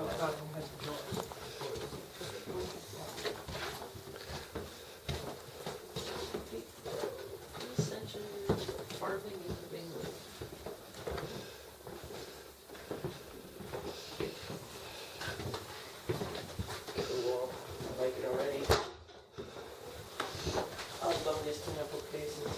Cool. I like it already. I'll bonus to couple cases.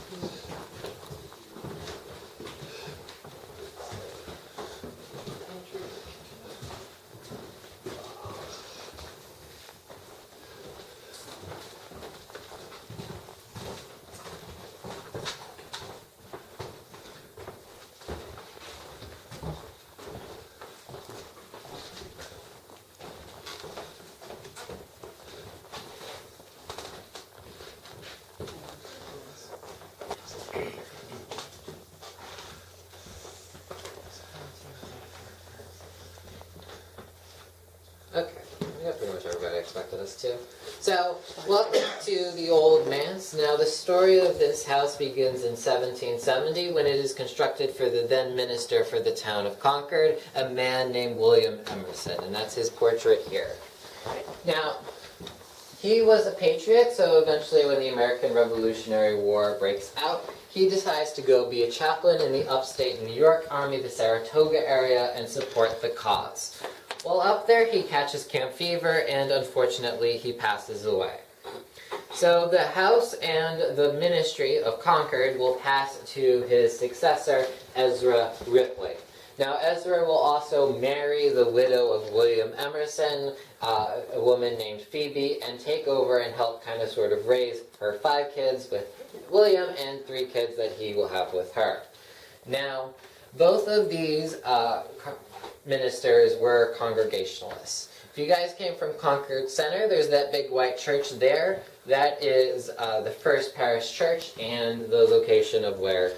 Okay, yeah, pretty much everybody expected us to. So, welcome to the old Manse. Now, the story of this house begins in 1770 when it is constructed for the then minister for the town of Concord, a man named William Emerson, and that's his portrait here. Now, he was a patriot, so eventually when the American Revolutionary War breaks out, he decides to go be a chaplain in the upstate New York Army, the Saratoga area, and support the cause. While up there, he catches camp fever, and unfortunately, he passes away. So the house and the ministry of Concord will pass to his successor, Ezra Ripley. Now, Ezra will also marry the widow of William Emerson, a woman named Phoebe, and take over and help kind of sort of raise her 5 kids with William and 3 kids that he will have with her. Now, both of these ministers were Congregationalists. If you guys came from Concord Center, there's that big white church there. That is the First Parish Church and the location of where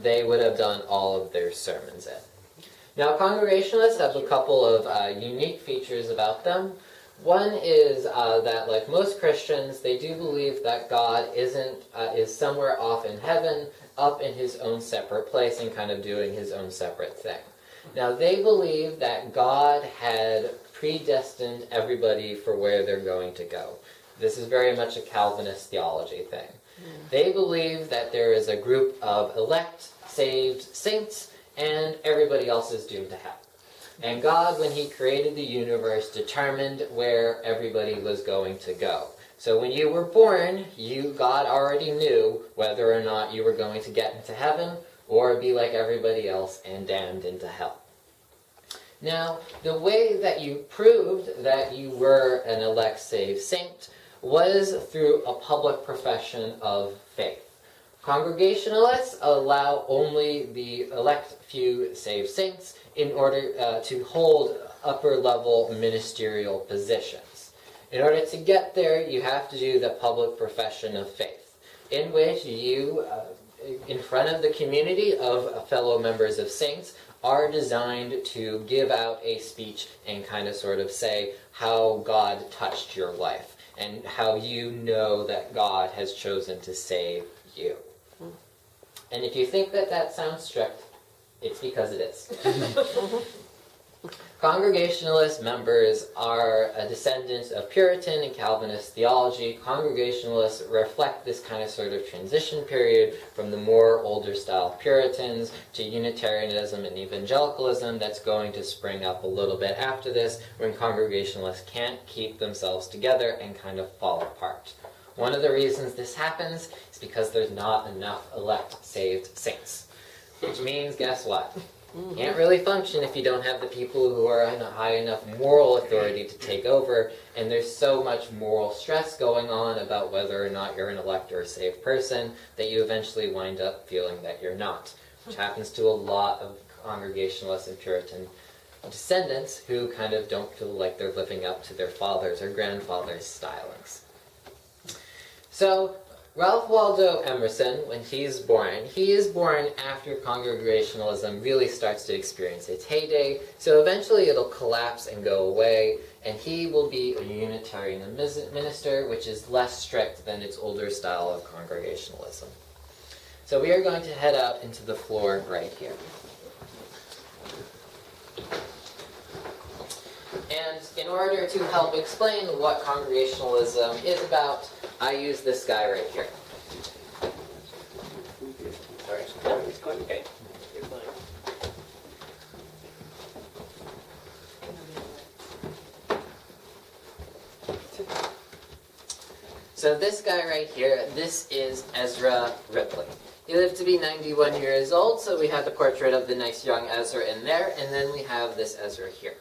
they would have done all of their sermons in. Now, Congregationalists have a couple of unique features about them. One is that, like most Christians, they do believe that God is somewhere off in heaven, up in his own separate place, and kind of doing his own separate thing. Now, they believe that God had predestined everybody for where they're going to go. This is very much a Calvinist theology thing. They believe that there is a group of elect, saved saints, and everybody else is doomed to hell. And God, when he created the universe, determined where everybody was going to go. So when you were born, God already knew whether or not you were going to get into heaven or be like everybody else and damned into hell. Now, the way that you proved that you were an elect saved saint was through a public profession of faith. Congregationalists allow only the elect few saved saints in order to hold upper-level ministerial positions. In order to get there, you have to do the public profession of faith, in which you, in front of the community of fellow members of saints, are designed to give out a speech and kind of sort of say how God touched your life and how you know that God has chosen to save you. And if you think that that sounds strict, it's because it is. Congregationalist members are descendants of Puritan and Calvinist theology. Congregationalists reflect this kind of sort of transition period from the more older style Puritans to Unitarianism and evangelicalism that's going to spring up a little bit after this, when Congregationalists can't keep themselves together and kind of fall apart. One of the reasons this happens is because there's not enough elect saved saints. Which means, guess what? You can't really function if you don't have the people who are in a high enough moral authority to take over, and there's so much moral stress going on about whether or not you're an elect or a saved person that you eventually wind up feeling that you're not, which happens to a lot of Congregationalists and Puritan descendants who kind of don't feel like they're living up to their fathers' or grandfathers' stylings. So, Ralph Waldo Emerson, when he is born after Congregationalism really starts to experience its heyday, so eventually it'll collapse and go away, and he will be a Unitarian minister, which is less strict than its older style of Congregationalism. So we are going to head out into the floor right here. And in order to help explain what Congregationalism is about, I use this guy right here. Sorry. No, it's going okay. You're fine. So this guy right here, this is Ezra Ripley. He lived to be 91 years old, so we have the portrait of the nice young Ezra in there, and then we have this Ezra here.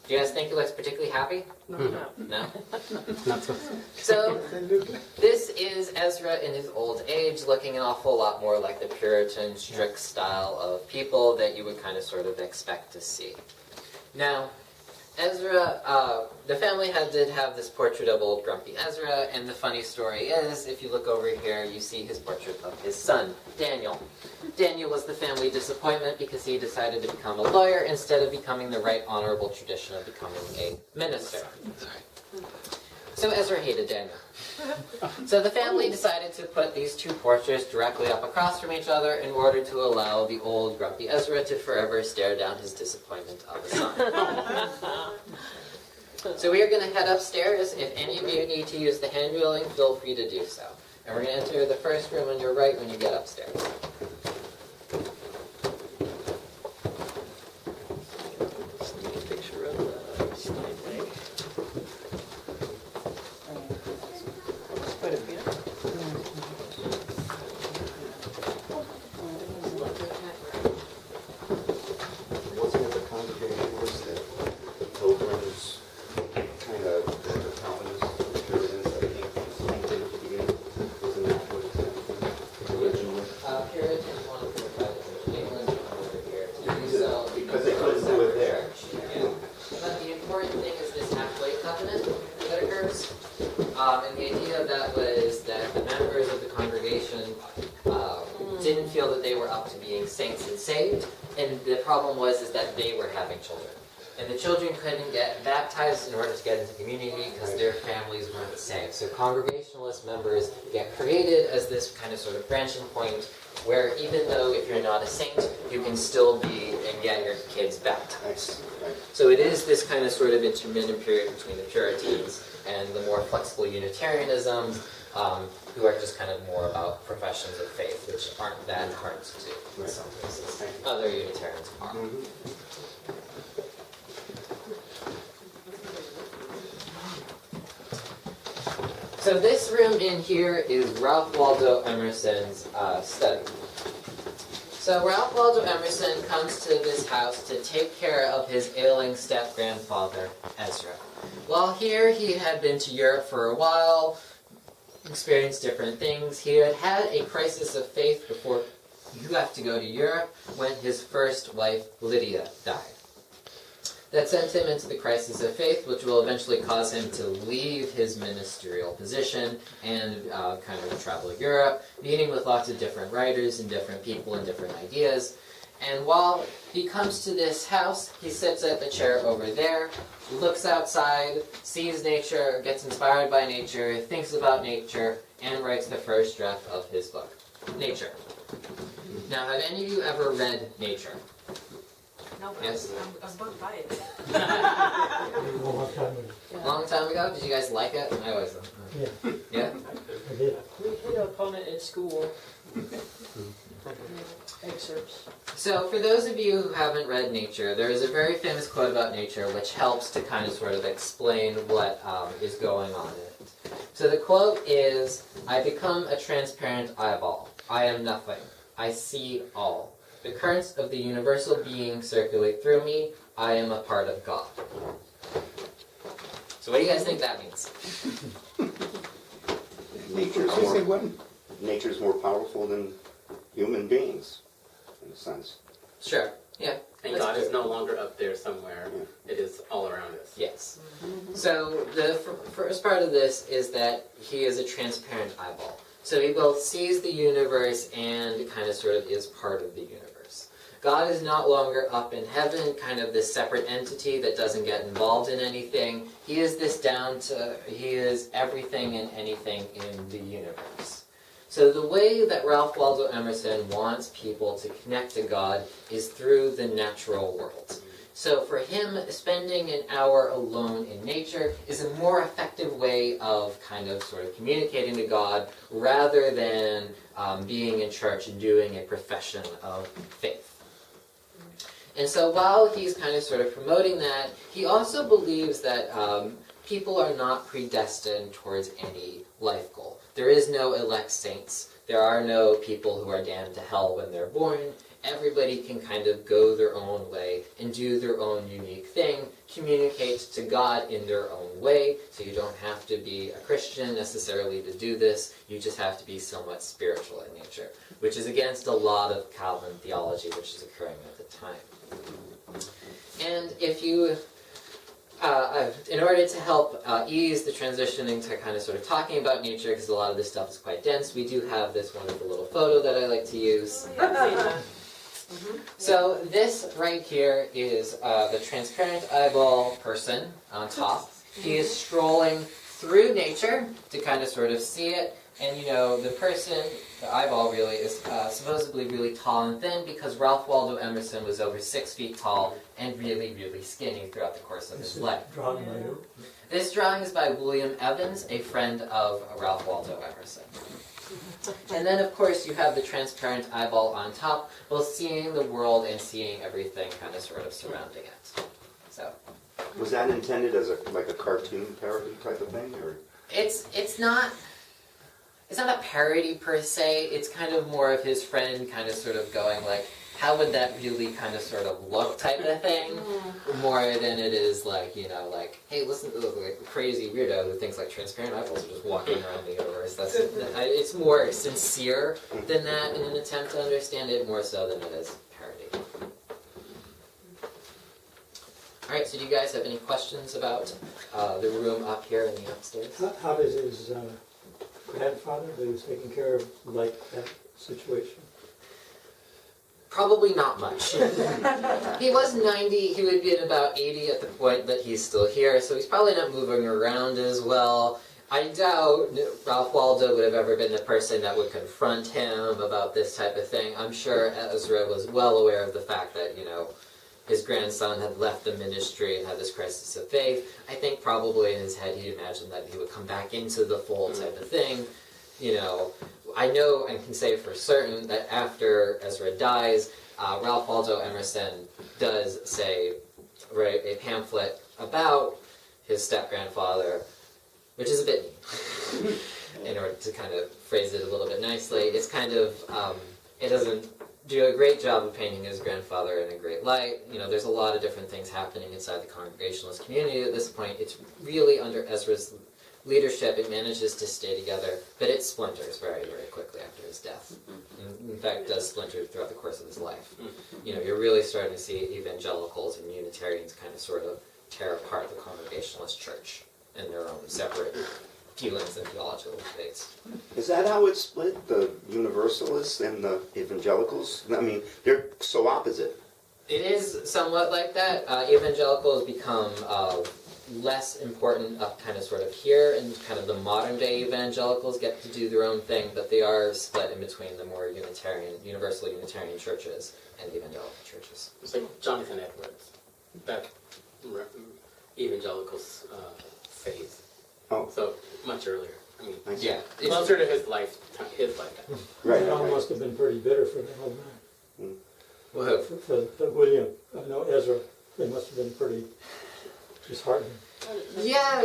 Do you guys think he looks particularly happy? No. No? Not so. So, this is Ezra in his old age, looking an awful lot more like the Puritan, strict style of people that you would kind of sort of expect to see. Now, Ezra, the family did have this portrait of old grumpy Ezra, and the funny story is, if you look over here, you see his portrait of his son, Daniel. Daniel was the family disappointment because he decided to become a lawyer instead of becoming the right honorable tradition of becoming a minister. So Ezra hated Daniel. So the family decided to put these two portraits directly up across from each other in order to allow the old grumpy Ezra to forever stare down his disappointment of a son. So we are going to head upstairs. If any of you need to use the hand wheeling, feel free to do so. And we're going to enter the first room on your right when you get upstairs. Sneak a picture of Steinway. Quite a bit. Wasn't it the Congregationalists that the Pilgrims kind of the Calvinists, the Puritans that came from Spain at the beginning? Wasn't that what it said originally? Puritans wanted to try to push England to come over here to do so. Because they couldn't do it there. Yeah. But the important thing is this halfway covenant that occurs. And the idea of that was that the members of the congregation didn't feel that they were up to being saints and saved. And the problem was that they were having children. And the children couldn't get baptized in order to get into the community because their families weren't saved. So Congregationalist members get created as this kind of sort of branching point where even though if you're not a saint, you can still be and get your kids baptized. So it is this kind of sort of intermittent period between the Puritans and the more flexible Unitarianisms, who are just kind of more about professions of faith, which aren't that hard to do in some cases. Other Unitarians are. So this room in here is Ralph Waldo Emerson's study. So Ralph Waldo Emerson comes to this house to take care of his ailing step-grandfather, Ezra. While here, he had been to Europe for a while, experienced different things. He had had a crisis of faith before he left to go to Europe when his first wife, Lydia, died. That sent him into the crisis of faith, which will eventually cause him to leave his ministerial position and kind of travel Europe, meeting with lots of different writers and different people and different ideas. And while he comes to this house, he sits at the chair over there, looks outside, sees nature, gets inspired by nature, thinks about nature, and writes the first draft of his book, Nature. Now, have any of you ever read Nature? No, but Yes. I was about to buy it. A long time ago? Did you guys like it? I always did. Yeah, Yeah? I did. We hit upon it in school. Excerpts. So, for those of you who haven't read Nature, there is a very famous quote about nature which helps to kind of sort of explain what is going on in it. So the quote is, "I become a transparent eyeball. I am nothing. I see all. The currents of the universal being circulate through me. I am a part of God." So what do you guys think that means? Nature's more powerful than human beings, in a sense. Sure. Yeah. And That's God is true. no longer up there somewhere. It is all around us. Yes. So the first part of this is that he is a transparent eyeball. So he both sees the universe and kind of sort of is part of the universe. God is not longer up in heaven, kind of this separate entity that doesn't get involved in anything. He is he is everything and anything in the universe. So the way that Ralph Waldo Emerson wants people to connect to God is through the natural world. So for him, spending an hour alone in nature is a more effective way of kind of sort of communicating to God rather than being in church and doing a profession of faith. And so while he's kind of sort of promoting that, he also believes that people are not predestined towards any life goal. There is no elect saints. There are no people who are damned to hell when they're born. Everybody can kind of go their own way and do their own unique thing, communicate to God in their own way, so you don't have to be a Christian necessarily to do this, you just have to be somewhat spiritual in nature, which is against a lot of Calvin theology which is occurring at the time. And if you, in order to help ease the transitioning to kind of sort of talking about nature, because a lot of this stuff is quite dense, we do have this wonderful little photo that I like to use. So this right here is the transparent eyeball person on top. He is strolling through nature to kind of sort of see it. And you know, the person, the eyeball really, is supposedly really tall and thin because Ralph Waldo Emerson was over 6 feet tall and really, really skinny throughout the course of his life. Drawn by who? This drawing is by William Evans, a friend of Ralph Waldo Emerson. And then, of course, you have the transparent eyeball on top, both seeing the world and seeing everything kind of sort of surrounding it. So Was that intended as like a cartoon parody type of thing, or? it's not a parody per se. It's kind of more of his friend kind of sort of going like, how would that really kind of sort of look type of thing, more than it is like, you know, like, hey, listen to the like, crazy weirdo who thinks like transparent eyeballs are just walking around the universe. It's more sincere than that in an attempt to understand it, more so than it is parody. Alright, so do you guys have any questions about the room up here in the upstairs? How does his grandfather, who was taking care of like that situation? Probably not much. He was 90, he would be at about 80 at the point that he's still here, so he's probably not moving around as well. I doubt Ralph Waldo would have ever been the person that would confront him about this type of thing. I'm sure Ezra was well aware of the fact that, you know, his grandson had left the ministry and had this crisis of faith. I think probably in his head he imagined that he would come back into the fold type of thing. You know, I know and can say for certain that after Ezra dies, Ralph Waldo Emerson does say, write a pamphlet about his step-grandfather, which is a bit mean, in order to kind of phrase it a little bit nicely. It's kind of, it doesn't do a great job of painting his grandfather in a great light. You know, there's a lot of different things happening inside the Congregationalist community at this point. It's really under Ezra's leadership, it manages to stay together, but it splinters very, very quickly after his death. In fact, does splinter throughout the course of his life. You know, you're really starting to see evangelicals and Unitarians kind of sort of tear apart the Congregationalist church in their own separate feelings and theological debates. Is that how it split, the Universalists and the Evangelicals? I mean, they're so opposite. It is somewhat like that. Evangelicals become less important up kind of sort of here, and kind of the modern day evangelicals get to do their own thing, but they are split in between the more Unitarian, Universal Unitarian churches and evangelical churches. It's like Jonathan Edwards, that evangelicals phase. Oh. So much earlier. I mean, I see. Yeah. closer to his lifetime. Right, It all right. must have been pretty bitter for the old man. Well, For William, Ezra, they must have been pretty disheartening. yeah,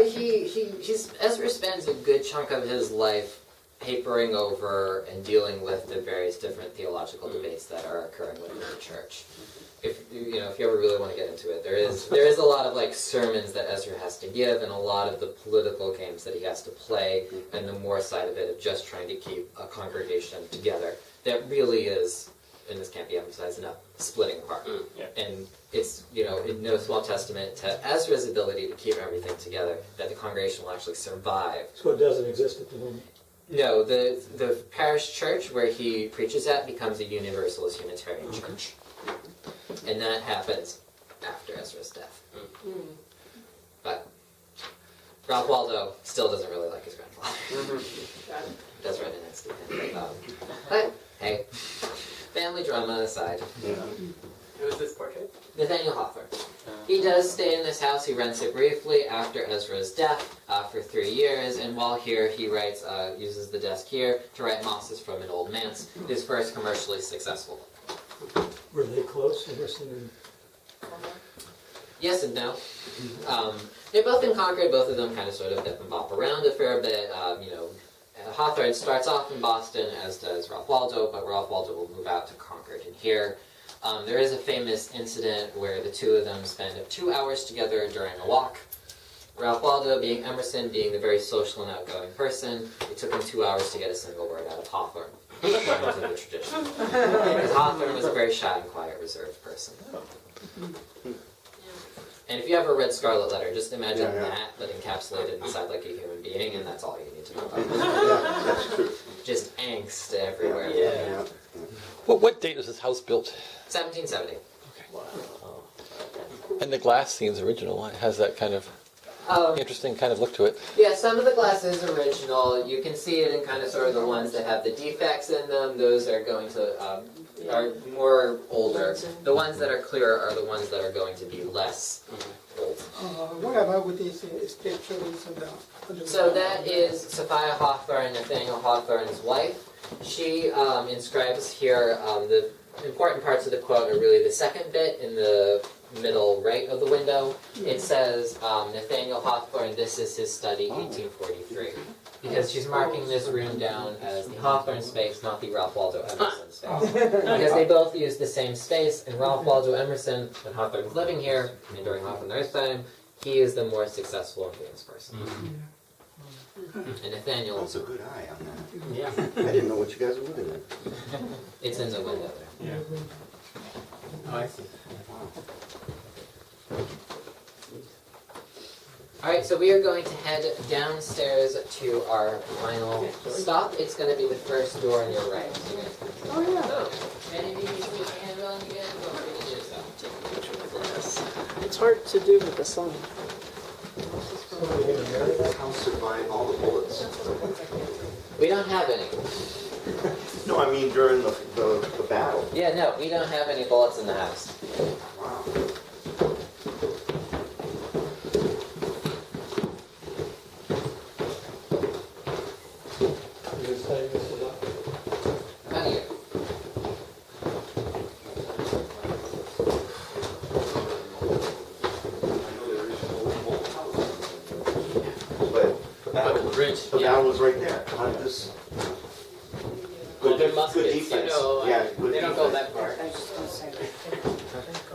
Ezra spends a good chunk of his life papering over and dealing with the various different theological debates that are occurring within the church. If you ever really want to get into it, there is a lot of like sermons that Ezra has to give, and a lot of the political games that he has to play, and the more side of it of just trying to keep a congregation together. That really is, and this can't be emphasized enough, splitting apart. Yeah. And it's, in no small testament to Ezra's ability to keep everything together that the congregation will actually survive. So it doesn't exist at the moment. No, the parish church where he preaches at becomes a Universalist Unitarian church. And that happens after Ezra's death. But Ralph Waldo still doesn't really like his grandfather. Does right in it. But hey, family drama aside. Yeah. Who is this portrait? Nathaniel Hawthorne. He does stay in this house. He rents it briefly after Ezra's death for 3 years, and while here, he writes, uses the desk here to write Mosses from an Old Manse, his first commercially successful. Were they close, Emerson and? Yes and no. They're both in Concord. Both of them kind of sort of dip and bop around a fair bit. Hawthorne starts off in Boston, as does Ralph Waldo, but Ralph Waldo will move out to Concord. And here, there is a famous incident where the two of them spend 2 hours together during a walk. Ralph Waldo, being Emerson, being the very social and outgoing person, it took him 2 hours to get a single word out of Hawthorne, according to the tradition. Because Hawthorne was a very shy and quiet, reserved person. And if you ever read Scarlet Letter, just imagine that, but encapsulated inside like a human being, and that's all you need to know about it. That's true. Just angst everywhere. Yeah. What date was this house built? 1770. And the glass seems original. It has that kind of interesting kind of look to it. Yeah, some of the glass is original. You can see it in kind of sort of the ones that have the defects in them. Those are going to are more older. The ones that are clearer are the ones that are going to be less old. What about with these scriptures and the... So that is Sophia Hawthorne, Nathaniel Hawthorne's wife. She inscribes here, the important parts of the quote are really the second bit in the middle right of the window. It says, Nathaniel Hawthorne, this is his study, 1843. Because she's marking this room down as the Hawthorne space, not the Ralph Waldo Emerson space. Because they both use the same space, and Ralph Waldo Emerson, when Hawthorne's living here, and during Hawthorne's lifetime, he is the more successful and famous person. And Nathaniel, That's a good eye on that. Yeah. I didn't know what you guys were looking at. it's in the window there. Yeah. Oh, I see. Alright, so we are going to head downstairs to our final stop. It's going to be the first door on your right. Oh, yeah. So, any of you need to put your hand on again? Feel free to do so. Take a picture of this. It's hard to do with the sun. This house survived all the bullets. We don't have any. No, I mean during the battle. Yeah, no, we don't have any bullets in the house. Wow. You studying this a lot? About a year. But The bridge. the battle was right there. How did this? Well, they're Good muskets, defense. you know, Yeah, good they don't go defense. that far.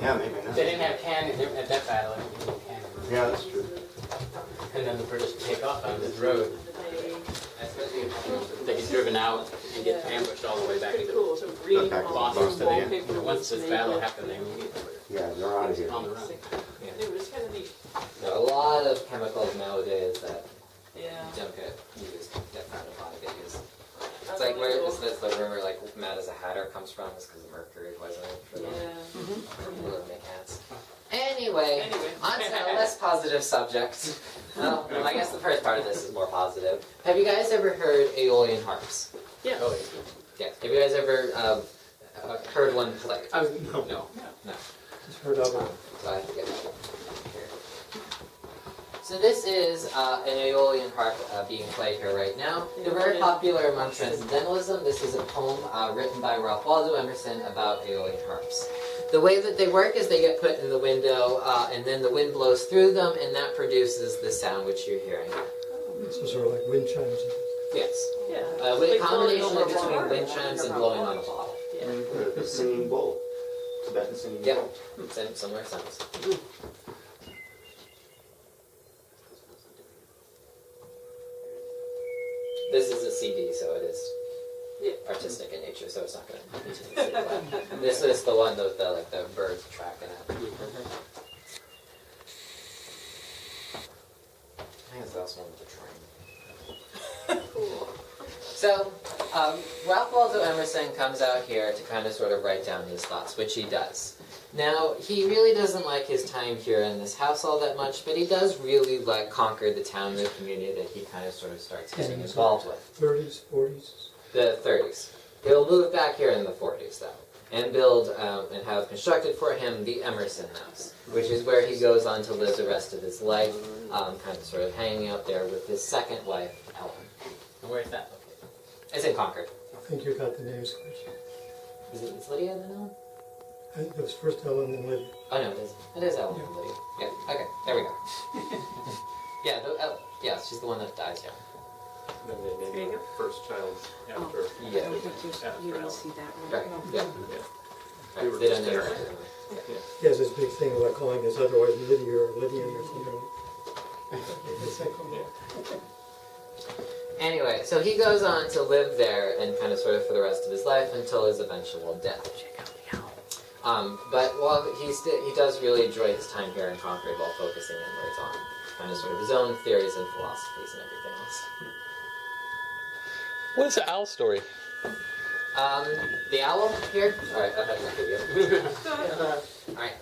Yeah, maybe not. They didn't have cannon at that battle. They didn't have cannon. Yeah, that's true. And then the British take off on this road. They get driven out and get ambushed all the way back Pretty to cool. So green Back to Boston Boston to the end. wallpaper. Once this with battle maple. happened, they immediately Yeah, they're out of here. on the run. It was kind of neat. There are a lot of chemicals nowadays that Yeah. don't get used, get found a lot of get used. It's like where that's the rumor like Mad as a Hatter comes from is because of mercury poisoning for them. Yeah. Little make hats. Anyway, Anyway. on to a less positive subject. Well, I guess the first part of this is more positive. Have you guys ever heard Aeolian harps? Yeah. Oh, Yeah. Have you guys ever heard one played? I was, no. No. Just heard of it. So I have to get that one here. So this is an Aeolian harp being played here right now. They're very popular among transcendentalism. This is a poem written by Ralph Waldo Emerson about Aeolian harps. The way that they work is they get put in the window and then the wind blows through them and that produces the sound which you're hearing. So sort of like wind chimes. Yes. Yeah. With a Like blowing combination over between water. wind chimes and blowing on a bottle. Yeah. The singing bull. Tibetan singing Yep. bull. Similar sounds. This is a CD, so it is Yeah. artistic in nature, so it's not going to continue to play. This is the one with the like the birds tracking it. I think it's the last one with the train. Cool. So, Ralph Waldo Emerson comes out here to kind of sort of write down his thoughts, which he does. Now, he really doesn't like his time here in this house all that much, but he does really like Concord, the town, the community that he kind of sort of starts getting involved with. 30s, 40s. The 30s. He'll move back here in the 40s, though. and build and have constructed for him the Emerson house, which is where he goes on to live the rest of his life, kind of sort of hanging out there with his second wife, Ellen. And where's that located? It's in Concord. I think you got the names correct. Is Lydia then Ellen? I think it was first Ellen and Lydia. Oh no, it is Ellen and Lydia. Yeah, okay, there we go. Yeah, she's the one that dies young. Then they There you named go. their first child after. I Yeah. don't think you didn't see that one. Right, yeah. They were They don't just know. there. He has this big thing about calling his otherwise Lydia or Lydian or something. It's like, Anyway, so he goes on to live there and kind of sort of for the rest of his life until his eventual death. But while he does really enjoy his time here in Concord while focusing inwards on kind of sort of his own theories and philosophies and everything else. What is the owl story? The owl here? Alright, I'll have to give you. Alright.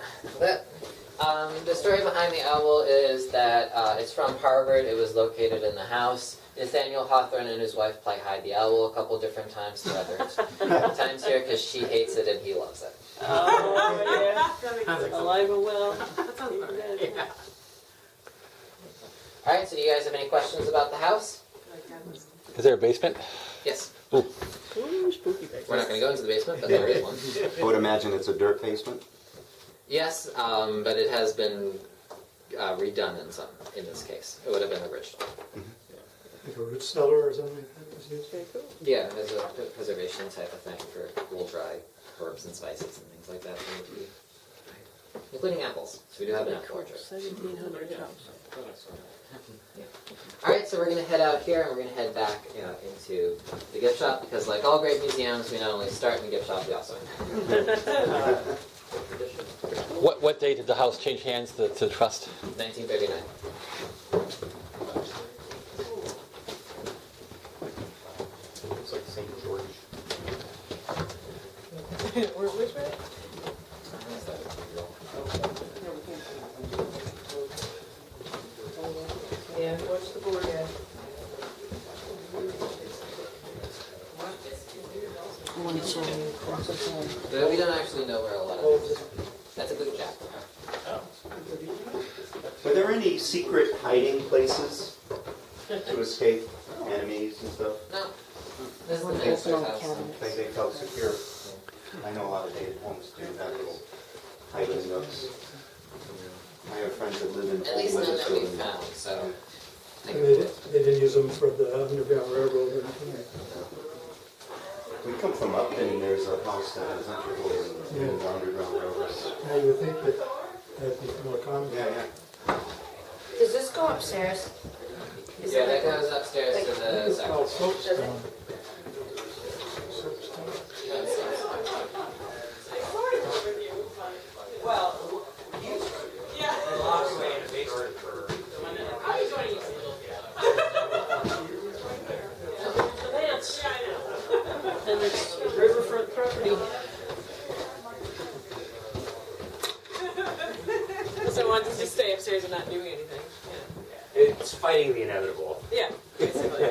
The story behind the owl is that it's from Harvard. It was located in the house. Nathaniel Hawthorne and his wife play hide the owl a couple different times throughout times here because she hates it and he loves it. Oh, yeah. Alive and well. That sounds fun. Yeah. Alright, so do you guys have any questions about the house? Is there a basement? Yes. Ooh. Ooh, spooky baby. We're not going to go into the basement, but there is one. I would imagine it's a dirt basement. Yes, but it has been redone in this case. It would have been original. like a root cellar or something like that was used. Very cool. Yeah, as a preservation type of thing for cool, dry herbs and spices and things like that. Including apples. So we do have an apple orchard. 1700 house. Alright, so we're going to head out here and we're going to head back into the gift shop because like all great museums, we not only start in the gift shop, we also end. What day did the house change hands to the trust? 1939. Looks like St. George. Which way? Yeah, watch the board, yeah. But we don't actually know where a lot of this. That's a good jack. Are there any secret hiding places to escape enemies and stuff? No. This is the Open minister's on house. cabinet. They felt secure. I know a lot of dated homes do have little hiding nooks. I have friends that live in At old least none that Weathersfield. we found, so. And they didn't use them for the Underground Railroad or anything. We come from Upton and there's a house that is integral in the Underground Railroad. Now you would think that that'd be more common. Yeah, yeah. Does this go upstairs? Is Yeah, it that goes upstairs to the It's called second. soapstone. Soapstone. And it's riverfront property. So I wanted to just stay upstairs and not doing anything. It's fighting the inevitable. Yeah, basically.